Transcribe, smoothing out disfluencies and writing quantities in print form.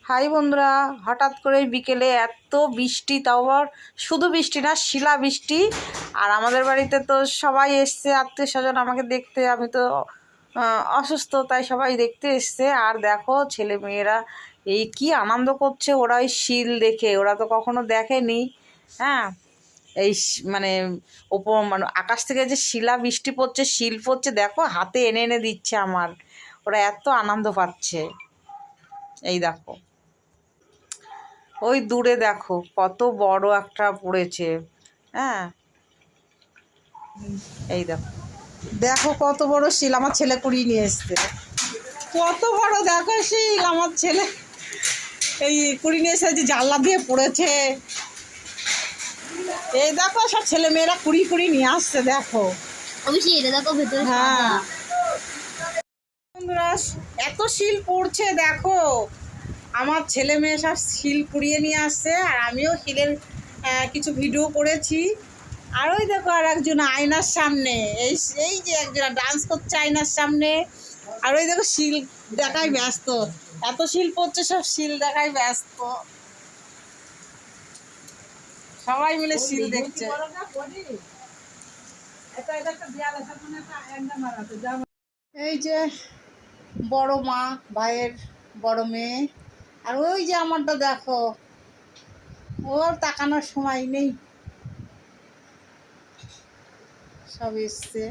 High বন্ধুরা, হঠাৎ করে বিকেলে এত বৃষ্টি, তাও আবার শুধু বৃষ্টি না, শিলা বৃষ্টি। আর আমাদের বাড়িতে তো সবাই এসছে, আত্মীয় স্বজন আমাকে দেখতে। আমি তো অসুস্থ, তাই সবাই দেখতে এসছে। আর দেখো ছেলে মেয়েরা এই কি আনন্দ করছে, ওরা ওই শিল দেখে, ওরা তো কখনো দেখেনি। হ্যাঁ, এই মানে ওপর মানে আকাশ থেকে যে শিলা বৃষ্টি পড়ছে, শিল পড়ছে, দেখো হাতে এনে এনে দিচ্ছে আমার। ওরা এত আনন্দ পাচ্ছে। এই দেখো, ওই দূরে দেখো কত বড় একটা পড়েছে। হ্যাঁ, এই দেখো, দেখো কত বড় শিল আমার ছেলে কুড়িয়ে নিয়ে এসছে। কত বড় দেখো শিল আমার ছেলে এই কুড়িয়ে নিয়ে এসে যে জানলা দিয়ে পড়েছে। এই দেখো সব ছেলে মেয়েরা কুড়ি নিয়ে আসছে, দেখো। হ্যাঁ বন্ধুরা, এত শিল পড়ছে দেখো, আমার ছেলে মেয়ে সব শিল কুড়িয়ে নিয়ে আসছে। আর আমিও শিলের কিছু ভিডিও করেছি। আর ওই দেখো আর একজন আয়নার সামনে, এই এই যে একজন ডান্স করছে আয়নার সামনে। আর ওই দেখো শিল দেখায় ব্যস্ত, এত শিল পড়ছে, সব শিল দেখায় ব্যস্ত, সবাই মিলে শিল দেখছে। এই যে বড় মা, ভাইয়ের বড় মেয়ে। আর ওই যে আমারটা দেখো, ওর তাকানোর সময় নেই, সব এসছে।